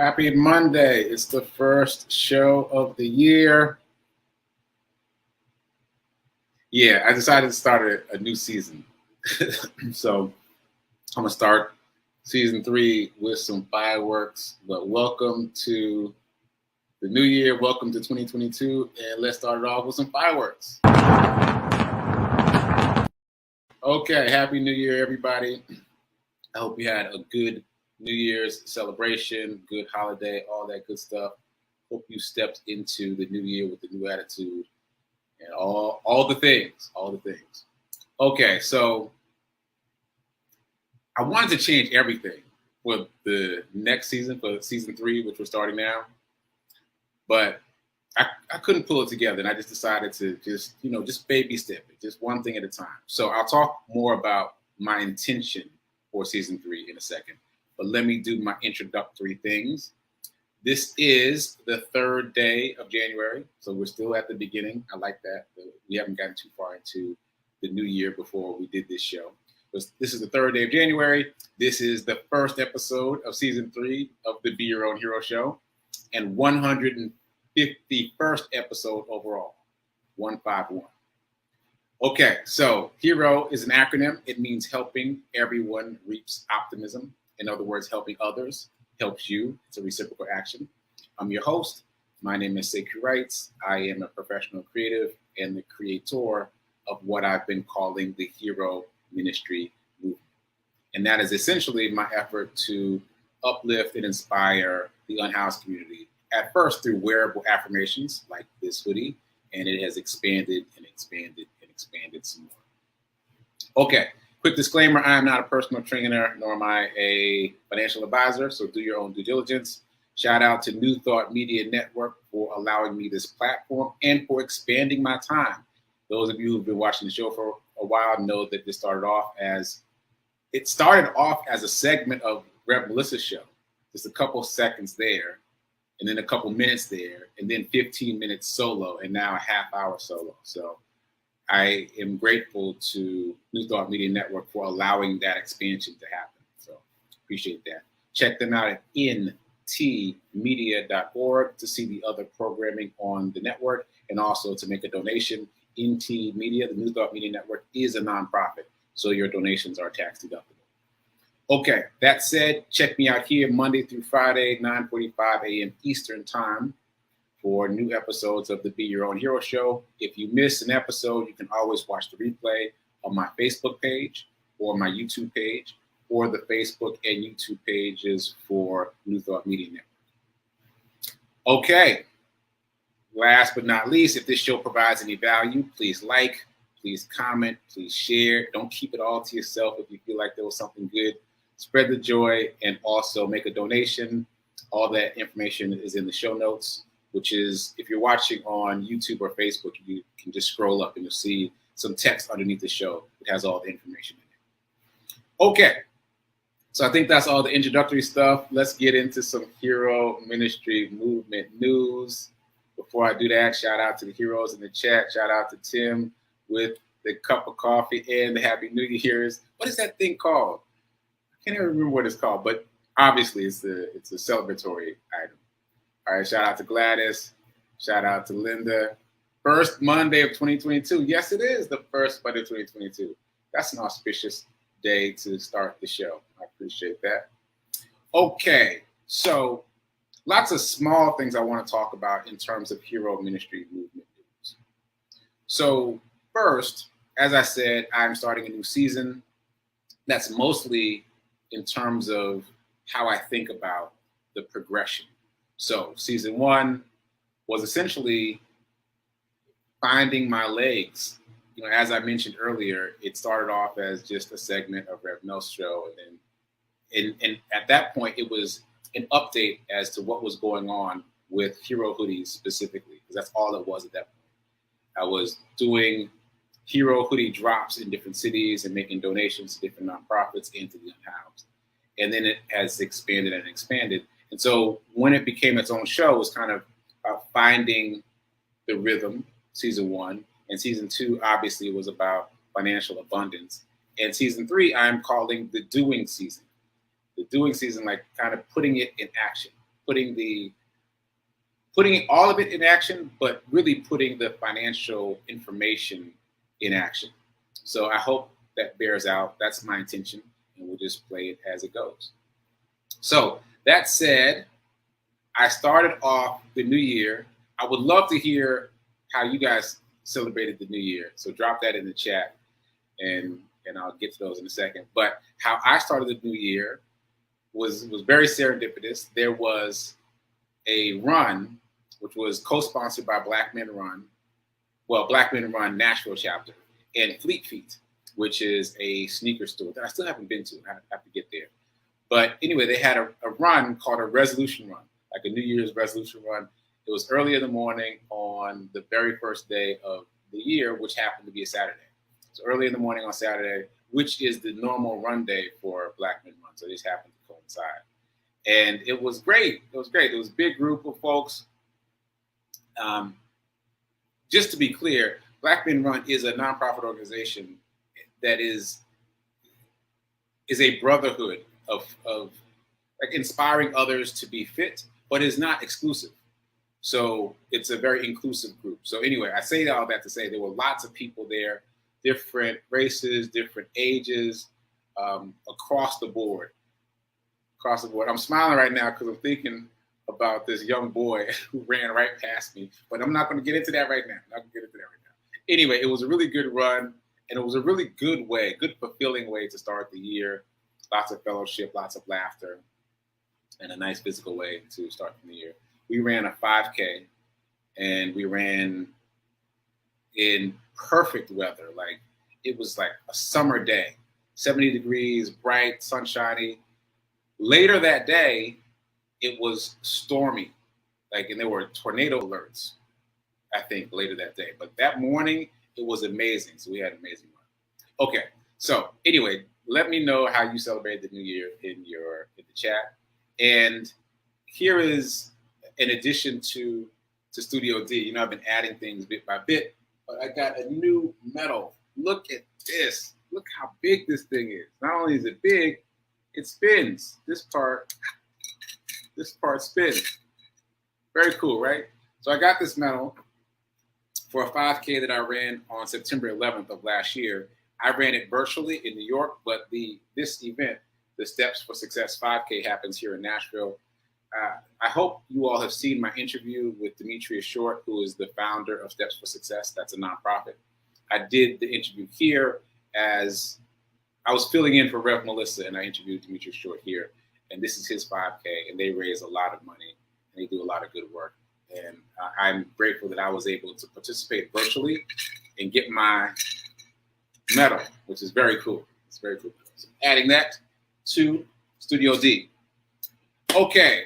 Happy Monday. It's the first show of the year. Yeah, I decided to start a new season. So I'm going to start season 3 with some fireworks. But welcome to the new year. Welcome to 2022. And let's start it off with some fireworks. Okay, Happy New Year, everybody. I hope you had a good New Year's celebration, good holiday, all that good stuff. Hope you stepped into the new year with a new attitude and all the things. Okay, so I wanted to change everything for the next season, for season 3, which we're starting now. But I couldn't pull it together, and I just decided to just baby step it, just one thing at a time. So I'll talk more about my intention for season 3 in a second. But let me do my introductory things. This is the 3rd day of January, so we're still at the beginning. I like that. We haven't gotten too far into the new year before we did this show. But this is the 3rd day of January. This is the first episode of season 3 of the Be Your Own Hero show, and 151st episode overall, 151. Okay, so HERO is an acronym. It means helping everyone reaps optimism. In other words, helping others helps you. It's a reciprocal action. I'm your host. My name is Sekouwrites. I am a professional creative and the creator of what I've been calling the HERO Ministry Movement. And that is essentially my effort to uplift and inspire the unhoused community, at first through wearable affirmations like this hoodie, and it has expanded and expanded and expanded some more. Okay. Quick disclaimer, I am not a personal trainer, nor am I a financial advisor, so do your own due diligence. Shout out to New Thought Media Network for allowing me this platform and for expanding my time. Those of you who've been watching the show for a while know that this started off as a segment of Rev Melissa's show, just a couple seconds there, and then a couple minutes there, and then 15 minutes solo, and now a half hour solo. So I am grateful to New Thought Media Network for allowing that expansion to happen. So appreciate that. Check them out at ntmedia.org to see the other programming on the network and also to make a donation. NT Media, the New Thought Media Network, is a nonprofit, so your donations are tax deductible. Okay, that said, check me out here Monday through Friday, 9:45 a.m. Eastern Time, for new episodes of the Be Your Own Hero show. If you miss an episode, you can always watch the replay on my Facebook page or my YouTube page, or the Facebook and YouTube pages for New Thought Media Network. Okay, last but not least, if this show provides any value, please like, please comment, please share. Don't keep it all to yourself. If you feel like there was something good, spread the joy and also make a donation. All that information is in the show notes, which is, if you're watching on YouTube or Facebook, you can just scroll up and you'll see some text underneath the show. It has all the information in it. Okay, so I think that's all the introductory stuff. Let's get into some HERO Ministry Movement news. Before I do that, shout out to the heroes in the chat. Shout out to Tim with the cup of coffee and the Happy New Year's. What is that thing called? I can't even remember what it's called, but obviously it's a celebratory item. All right, shout out to Gladys. Shout out to Linda. First Monday of 2022. Yes, it is the first Monday of 2022. That's an auspicious day to start the show. I appreciate that. Okay, so lots of small things I want to talk about in terms of HERO Ministry Movement news. So first, as I said, I'm starting a new season. That's mostly in terms of how I think about the progression. So season 1 was essentially finding my legs. As I mentioned earlier, it started off as just a segment of Rev Mel's show. And at that point, it was an update as to what was going on with HERO hoodies specifically, because that's all it was at that point. I was doing HERO hoodie drops in different cities and making donations to different nonprofits and to the unhoused. And then it has expanded and expanded. And so when it became its own show, it was kind of finding the rhythm, season 1. And season 2, obviously, was about financial abundance. And season 3, I'm calling the doing season. The doing season, like kind of putting it in action. putting all of it in action, but really putting the financial information in action. So I hope that bears out. That's my intention, and we'll just play it as it goes. So that said, I started off the new year. I would love to hear how you guys celebrated the new year. So drop that in the chat, and I'll get to those in a second. But how I started the new year was very serendipitous. There was a run, which was co-sponsored by Black Men Run, Black Men Run Nashville chapter, and Fleet Feet, which is a sneaker store that I still haven't been to. I have to get there. But anyway, they had a run called a resolution run, like a New Year's resolution run. It was early in the morning on the very first day of the year, which happened to be a Saturday. So early in the morning on Saturday, which is the normal run day for Black Men Run. So this happened to coincide. And it was great. It was great. It was a big group of folks. Just to be clear, Black Men Run is a nonprofit organization that is a brotherhood of like inspiring others to be fit, but is not exclusive. So it's a very inclusive group. So anyway, I say all that to say there were lots of people there, different races, different ages, across the board. I'm smiling right now because I'm thinking about this young boy who ran right past me, but I'm not going to get into that right now. Anyway, it was a really good run, and it was a really good fulfilling way to start the year. Lots of fellowship, lots of laughter, and a nice physical way to start the year. We ran a 5K, and we ran in perfect weather. Like, it was like a summer day, 70 degrees, bright, sunshiny. Later that day, it was stormy, and there were tornado alerts, I think, later that day. But that morning, it was amazing. So we had an amazing run. Okay, so anyway, let me know how you celebrated the new year in the chat. And here is an addition to Studio D. I've been adding things bit by bit, but I got a new medal. Look at this. Look how big this thing is. Not only is it big, it spins. This part spins. Very cool, right? So I got this medal for a 5K that I ran on September 11th of last year. I ran it virtually in New York, but this event, the Steps for Success 5K, happens here in Nashville. I hope you all have seen my interview with Demetrius Short, who is the founder of Steps for Success. That's a nonprofit. I did the interview here as I was filling in for Rev Melissa, and I interviewed Demetrius Short here. And this is his 5K, and they raise a lot of money, and they do a lot of good work. And I'm grateful that I was able to participate virtually and get my medal, which is very cool. It's very cool. So adding that to Studio D. Okay,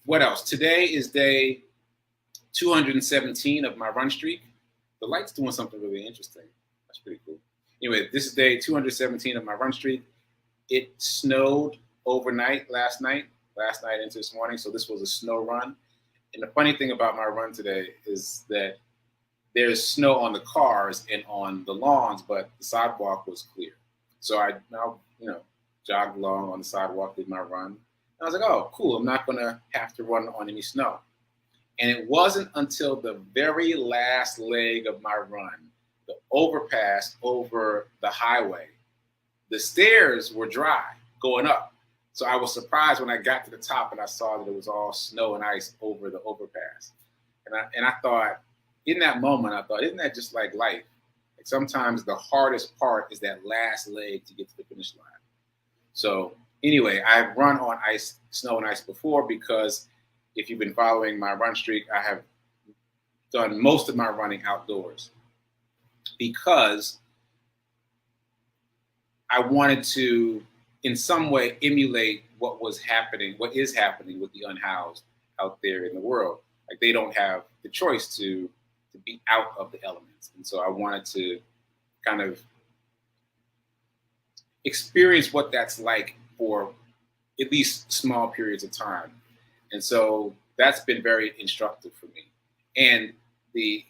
what else? Today is day 217 of my run streak. The light's doing something really interesting. That's pretty cool. Anyway, this is day 217 of my run streak. It snowed overnight last night into this morning, so this was a snow run. And the funny thing about my run today is that there's snow on the cars and on the lawns, but the sidewalk was clear. So I now, jogged along on the sidewalk, did my run. I was like, oh, cool, I'm not gonna have to run on any snow. And it wasn't until the very last leg of my run, the overpass over the highway, the stairs were dry going up. So I was surprised when I got to the top and I saw that it was all snow and ice over the overpass. And I thought, in that moment, isn't that just like life? Like sometimes the hardest part is that last leg to get to the finish line. So anyway, I've run on ice, snow and ice before, because if you've been following my run streak, I have done most of my running outdoors because I wanted to, in some way, emulate what is happening with the unhoused out there in the world. Like, they don't have the choice to be out of the elements. And so I wanted to kind of experience what that's like for at least small periods of time. And so that's been very instructive for me. And the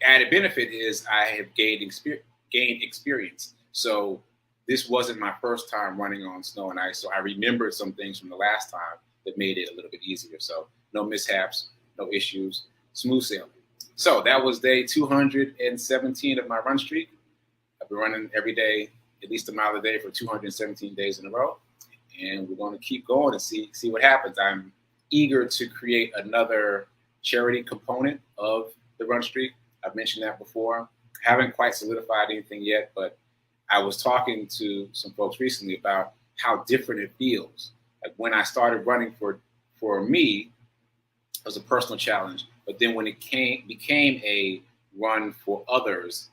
added benefit is I have gained experience. So this wasn't my first time running on snow and ice. So I remembered some things from the last time that made it a little bit easier. So no mishaps, no issues, smooth sailing. So that was day 217 of my run streak. I've been running every day, at least a mile a day for 217 days in a row. And we're going to keep going and see what happens. I'm eager to create another charity component of the run streak. I've mentioned that before. Haven't quite solidified anything yet, but I was talking to some folks recently about how different it feels. Like when I started running for me, it was a personal challenge. But then when it became a run for others,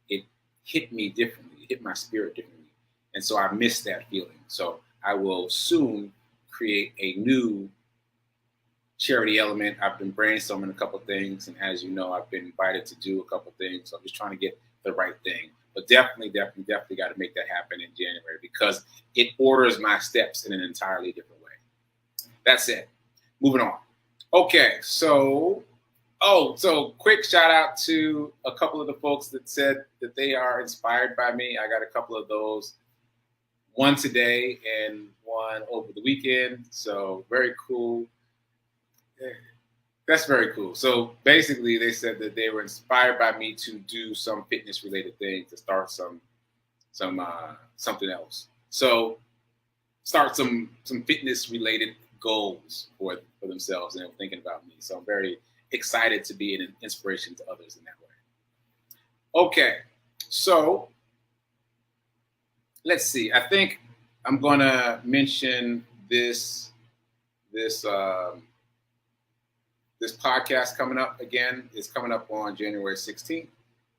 it hit me differently. It hit my spirit differently. And so I missed that feeling. So I will soon create a new charity element. I've been brainstorming a couple things. And as you know, I've been invited to do a couple things. So I'm just trying to get the right thing. But definitely got to make that happen in January because it orders my steps in an entirely different way. That's it. Moving on. Okay, so quick shout out to a couple of the folks that said that they are inspired by me. I got a couple of those, one today and one over the weekend. So very cool. That's very cool. So basically, they said that they were inspired by me to do some fitness-related things, to start something else. So start some fitness-related goals for themselves, and they're thinking about me. So I'm very excited to be an inspiration to others in that way. Okay, so let's see. I think I'm gonna mention this podcast coming up again. Is coming up on January 16th.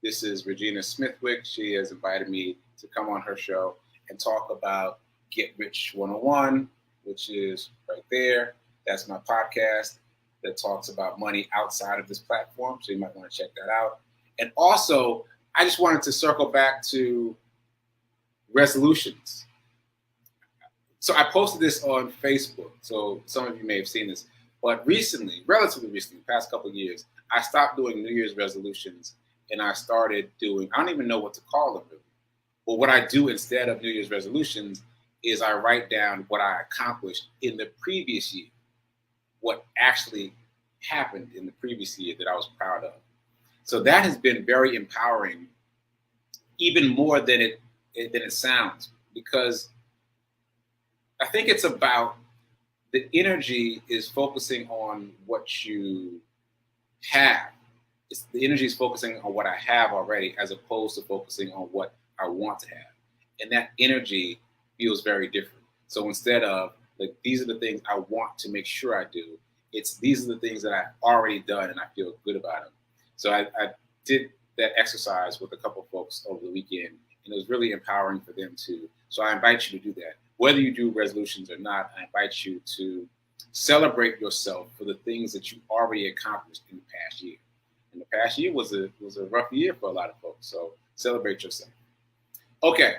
This is Regina Smithwick. She has invited me to come on her show and talk about Get Rich 101, which is right there. That's my podcast that talks about money outside of this platform. So you might want to check that out. And also, I just wanted to circle back to resolutions. So I posted this on Facebook. So some of you may have seen this. But recently, relatively recently, past couple of years, I stopped doing New Year's resolutions and I started doing, I don't even know what to call them really. But what I do instead of New Year's resolutions is I write down what I accomplished in the previous year, what actually happened in the previous year that I was proud of. So that has been very empowering, even more than it sounds, because I think it's about the energy is focusing on what you have. The energy is focusing on what I have already, as opposed to focusing on what I want to have. And that energy feels very different. So instead of like, these are the things I want to make sure I do, it's these are the things that I've already done and I feel good about them. So I did that exercise with a couple of folks over the weekend, and it was really empowering for them too. So I invite you to do that. Whether you do resolutions or not, I invite you to celebrate yourself for the things that you already accomplished in the past year. And the past year was a rough year for a lot of folks. So celebrate yourself. Okay,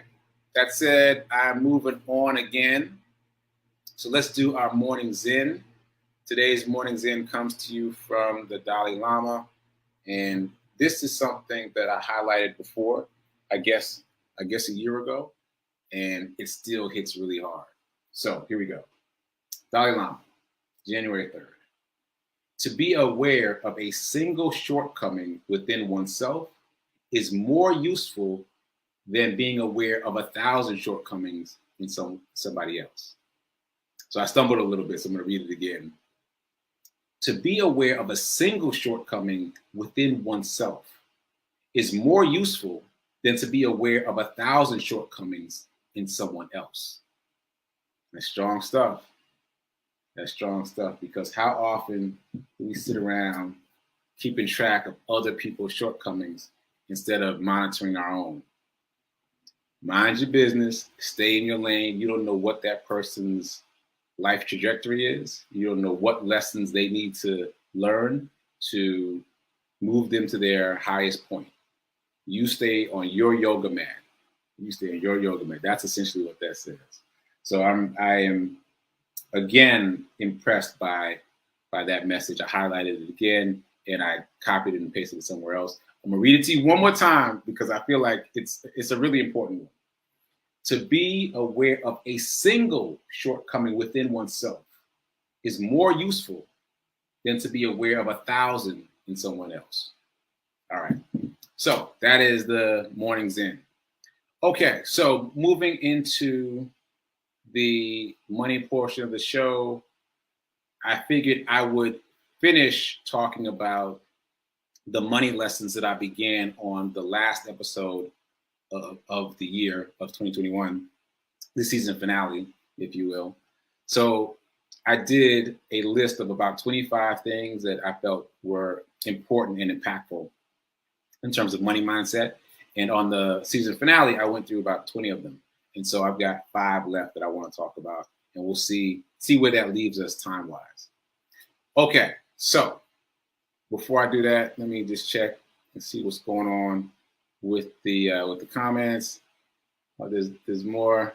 that said, I'm moving on again. So let's do our morning Zen. Today's morning Zen comes to you from the Dalai Lama. And this is something that I highlighted before, I guess a year ago. And it still hits really hard. So here we go. Dalai Lama, January 3rd. To be aware of a single shortcoming within oneself is more useful than being aware of 1,000 shortcomings in somebody else. So I stumbled a little bit, so I'm going to read it again. To be aware of a single shortcoming within oneself is more useful than to be aware of 1,000 shortcomings in someone else. That's strong stuff. That's strong stuff, because how often do we sit around keeping track of other people's shortcomings instead of monitoring our own? Mind your business, stay in your lane. You don't know what that person's life trajectory is. You don't know what lessons they need to learn to move them to their highest point. You stay on your yoga mat. You stay on your yoga mat. That's essentially what that says. So I am again impressed by that message. I highlighted it again and I copied it and pasted it somewhere else. I'm gonna read it to you one more time because I feel like it's a really important one. To be aware of a single shortcoming within oneself is more useful than to be aware of 1,000 in someone else. All right. So that is the morning Zen. Okay. So moving into the money portion of the show, I figured I would finish talking about the money lessons that I began on the last episode of the year of 2021, the season finale, if you will. So I did a list of about 25 things that I felt were important and impactful in terms of money mindset. And on the season finale, I went through about 20 of them. And so I've got 5 left that I want to talk about, and we'll see where that leaves us time-wise. Okay, so before I do that, let me just check and see what's going on with the comments. There's more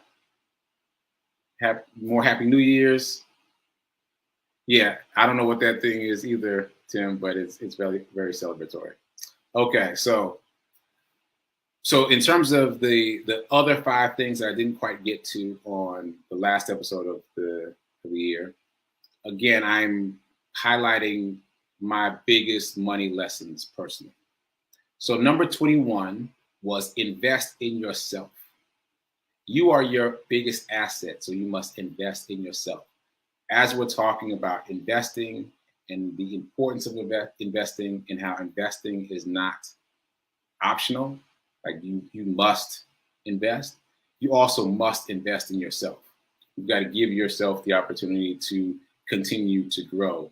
Happy New Year's. Yeah, I don't know what that thing is either, Tim, but it's very, very celebratory. Okay, so in terms of the other 5 things that I didn't quite get to on the last episode of the year, again, I'm highlighting my biggest money lessons personally. So number 21 was invest in yourself. You are your biggest asset, so you must invest in yourself. As we're talking about investing and the importance of investing, and how investing is not optional, like you must invest, you also must invest in yourself. You've got to give yourself the opportunity to continue to grow.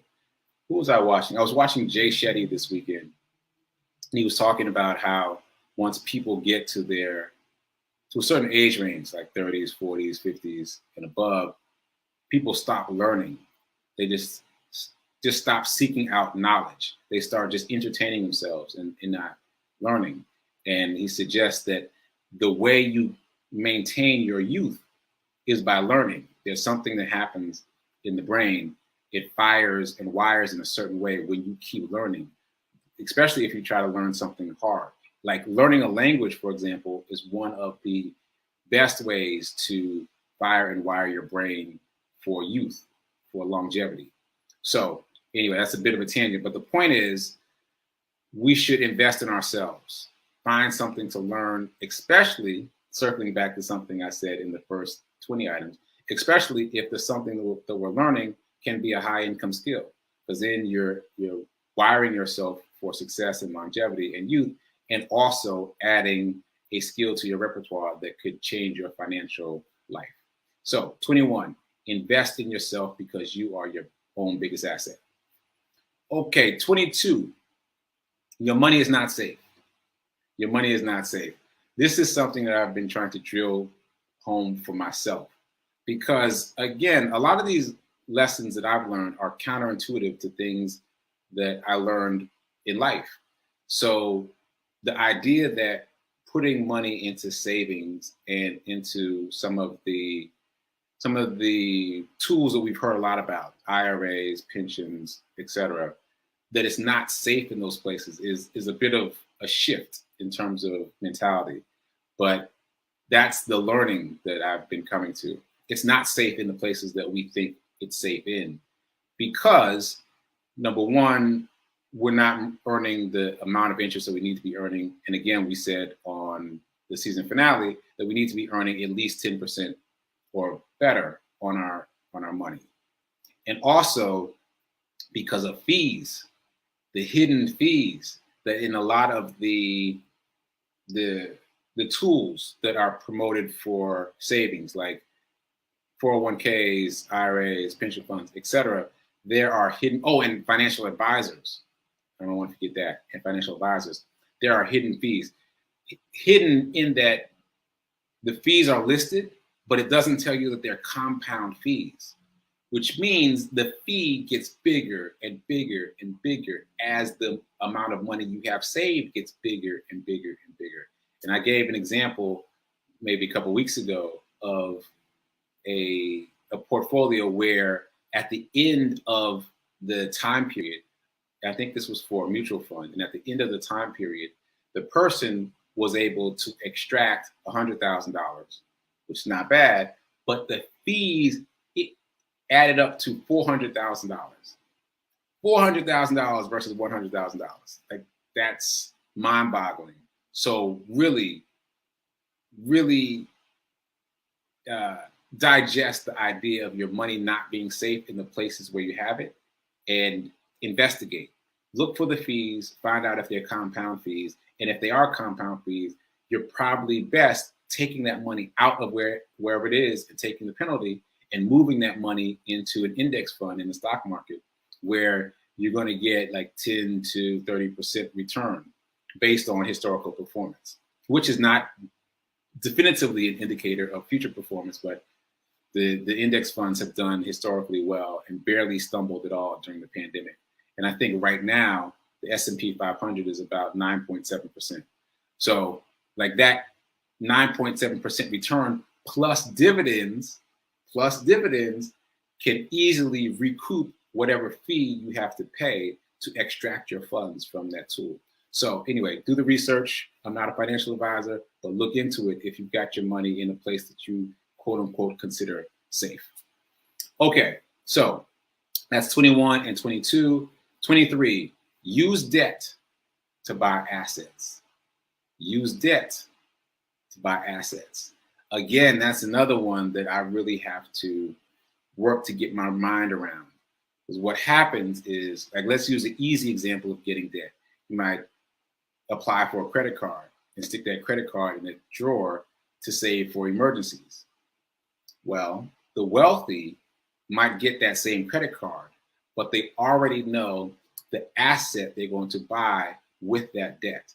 Who was I watching? I was watching Jay Shetty this weekend, and he was talking about how once people get to a certain age range, like 30s, 40s, 50s, and above, people stop learning. They just stop seeking out knowledge. They start just entertaining themselves and not learning. And he suggests that the way you maintain your youth is by learning. There's something that happens in the brain. It fires and wires in a certain way when you keep learning, especially if you try to learn something hard. Like learning a language, for example, is one of the best ways to fire and wire your brain for youth, for longevity. So anyway, that's a bit of a tangent, but the point is we should invest in ourselves. Find something to learn, especially circling back to something I said in the first 20 items, especially if there's something that we're learning can be a high income skill, because then you're wiring yourself for success and longevity and youth, and also adding a skill to your repertoire that could change your financial life. So 21, invest in yourself because you are your own biggest asset. Okay, 22, your money is not safe. Your money is not safe. This is something that I've been trying to drill home for myself, because again, a lot of these lessons that I've learned are counterintuitive to things that I learned in life. So the idea that putting money into savings and into some of the tools that we've heard a lot about, IRAs, pensions, etc., that it's not safe in those places is a bit of a shift in terms of mentality. But that's the learning that I've been coming to. It's not safe in the places that we think it's safe in, because number one, we're not earning the amount of interest that we need to be earning. And again, we said on the season finale that we need to be earning at least 10% or better on our money. And also because of fees, the hidden fees that in a lot of the tools that are promoted for savings, like 401ks, IRAs, pension funds, etc., there are hidden, and financial advisors. I don't want to forget that. And financial advisors, there are hidden fees. Hidden in that the fees are listed, but it doesn't tell you that they're compound fees, which means the fee gets bigger and bigger and bigger as the amount of money you have saved gets bigger and bigger and bigger. And I gave an example maybe a couple of weeks ago of a portfolio where at the end of the time period, I think this was for a mutual fund, and at the end of the time period, the person was able to extract $100,000, which is not bad, but the fees added up to $400,000. $400,000 versus $100,000. Like, that's mind-boggling. So really, really digest the idea of your money not being safe in the places where you have it, and investigate. Look for the fees, find out if they're compound fees. And if they are compound fees, you're probably best taking that money out of wherever it is and taking the penalty and moving that money into an index fund in the stock market, where you're going to get like 10 to 30% return based on historical performance, which is not definitively an indicator of future performance, but the index funds have done historically well and barely stumbled at all during the pandemic. And I think right now, the S&P 500 is about 9.7%. So like that 9.7% return plus dividends can easily recoup whatever fee you have to pay to extract your funds from that tool. So anyway, do the research. I'm not a financial advisor, but look into it if you've got your money in a place that you quote unquote consider safe. Okay, so that's 21 and 22. 23, use debt to buy assets. Use debt to buy assets. Again, that's another one that I really have to work to get my mind around. Because what happens is, like, let's use an easy example of getting debt. You might apply for a credit card and stick that credit card in a drawer to save for emergencies. Well, the wealthy might get that same credit card, but they already know the asset they're going to buy with that debt.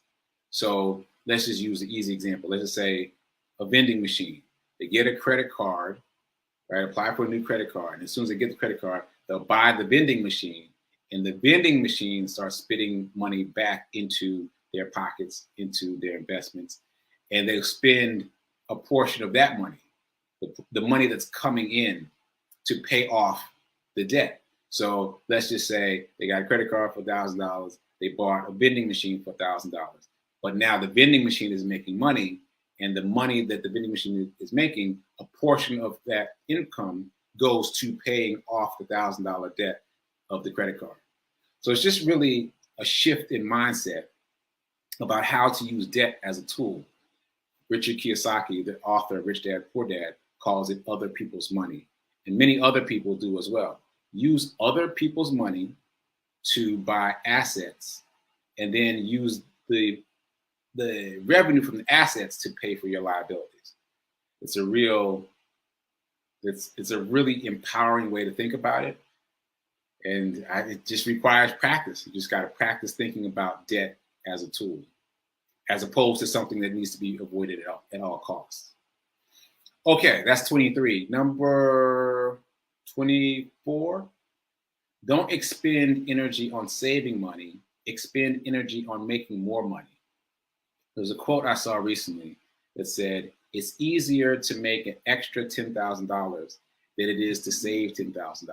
So let's just use an easy example. Let's just say a vending machine. They get a credit card, right? Apply for a new credit card. And as soon as they get the credit card, they'll buy the vending machine, and the vending machine starts spitting money back into their pockets, into their investments, and they'll spend a portion of that money, the money that's coming in, to pay off the debt. So let's just say they got a credit card for $1,000. They bought a vending machine for $1,000. But now the vending machine is making money, and the money that the vending machine is making, a portion of that income goes to paying off the $1,000 debt of the credit card. So it's just really a shift in mindset about how to use debt as a tool. Richard Kiyosaki, the author of Rich Dad, Poor Dad, calls it other people's money. And many other people do as well. Use other people's money to buy assets, and then use the revenue from the assets to pay for your liabilities. It's a really empowering way to think about it. And it just requires practice. You just got to practice thinking about debt as a tool, as opposed to something that needs to be avoided at all costs. Okay, that's 23. Number 24, don't expend energy on saving money. Expend energy on making more money. There's a quote I saw recently that said, it's easier to make an extra $10,000 than it is to save $10,000.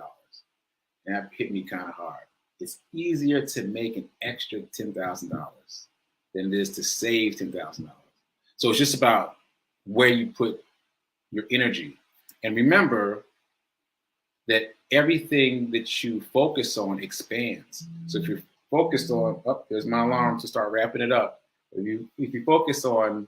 And that hit me kind of hard. It's easier to make an extra $10,000 than it is to save $10,000. So it's just about where you put your energy. And remember that everything that you focus on expands. So if you're focused on, there's my alarm to start wrapping it up. If you focus on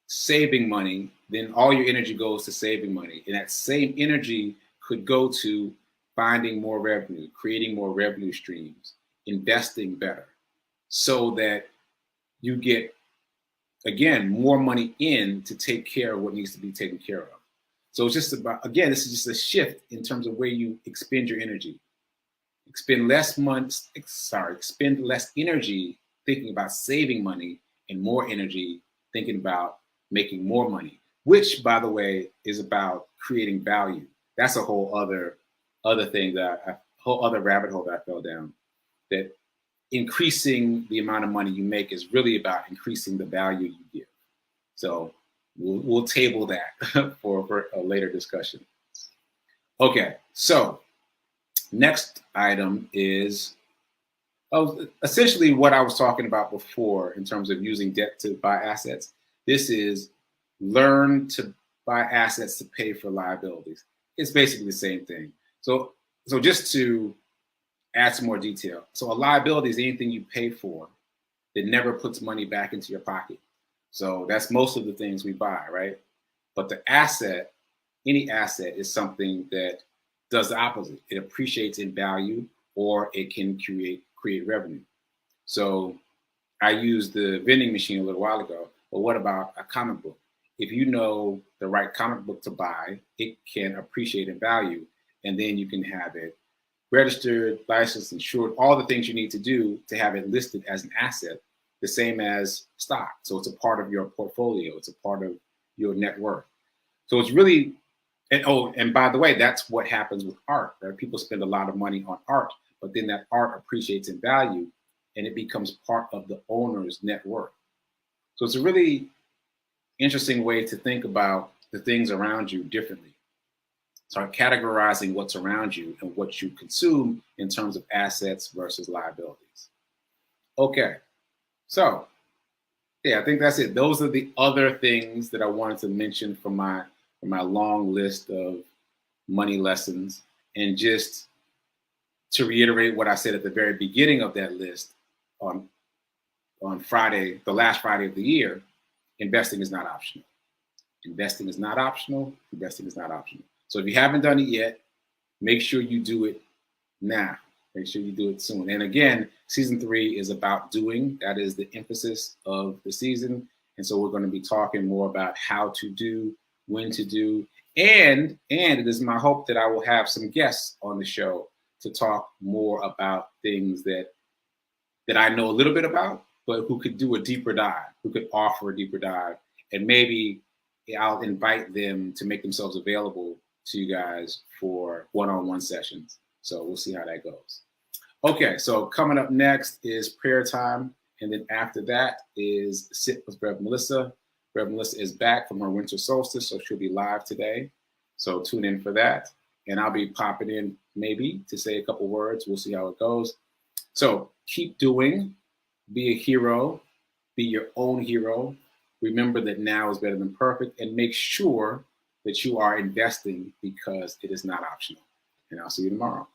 saving money, then all your energy goes to saving money. And that same energy could go to finding more revenue, creating more revenue streams, investing better, so that you get, again, more money in to take care of what needs to be taken care of. So it's just about, again, this is just a shift in terms of where you expend your energy. Expend less energy thinking about saving money, and more energy thinking about making more money, which, by the way, is about creating value. That's a whole other thing, whole other rabbit hole that I fell down. That increasing the amount of money you make is really about increasing the value you give. So we'll table that for a later discussion. Okay, so next item is essentially what I was talking about before in terms of using debt to buy assets. This is learn to buy assets to pay for liabilities. It's basically the same thing. So just to add some more detail. So a liability is anything you pay for that never puts money back into your pocket. So that's most of the things we buy, right? But the asset, any asset, is something that does the opposite. It appreciates in value, or it can create revenue. So I used the vending machine a little while ago, but what about a comic book? If you know the right comic book to buy, it can appreciate in value, and then you can have it registered, licensed, insured, all the things you need to do to have it listed as an asset, the same as stock. So it's a part of your portfolio. It's a part of your net worth. So it's really, and by the way, that's what happens with art, right? People spend a lot of money on art, but then that art appreciates in value and it becomes part of the owner's net worth. So it's a really interesting way to think about the things around you differently. Start categorizing what's around you and what you consume in terms of assets versus liabilities. Okay, so yeah, I think that's it. Those are the other things that I wanted to mention from my long list of money lessons. And just to reiterate what I said at the very beginning of that list, on Friday, the last Friday of the year, investing is not optional. Investing is not optional. Investing is not optional. So if you haven't done it yet, make sure you do it now. Make sure you do it soon. And again, season 3 is about doing. That is the emphasis of the season. And so we're going to be talking more about how to do, when to do, and it is my hope that I will have some guests on the show to talk more about things that I know a little bit about, but who could do a deeper dive, who could offer a deeper dive, and maybe I'll invite them to make themselves available to you guys for one-on-one sessions. So we'll see how that goes. Okay, so coming up next is prayer time. And then after that is Sit with Rev Melissa. Rev Melissa is back from her winter solstice, so she'll be live today. So tune in for that. And I'll be popping in maybe to say a couple words. We'll see how it goes. So keep doing, be a hero, be your own hero. Remember that now is better than perfect, and make sure that you are investing because it is not optional. And I'll see you tomorrow.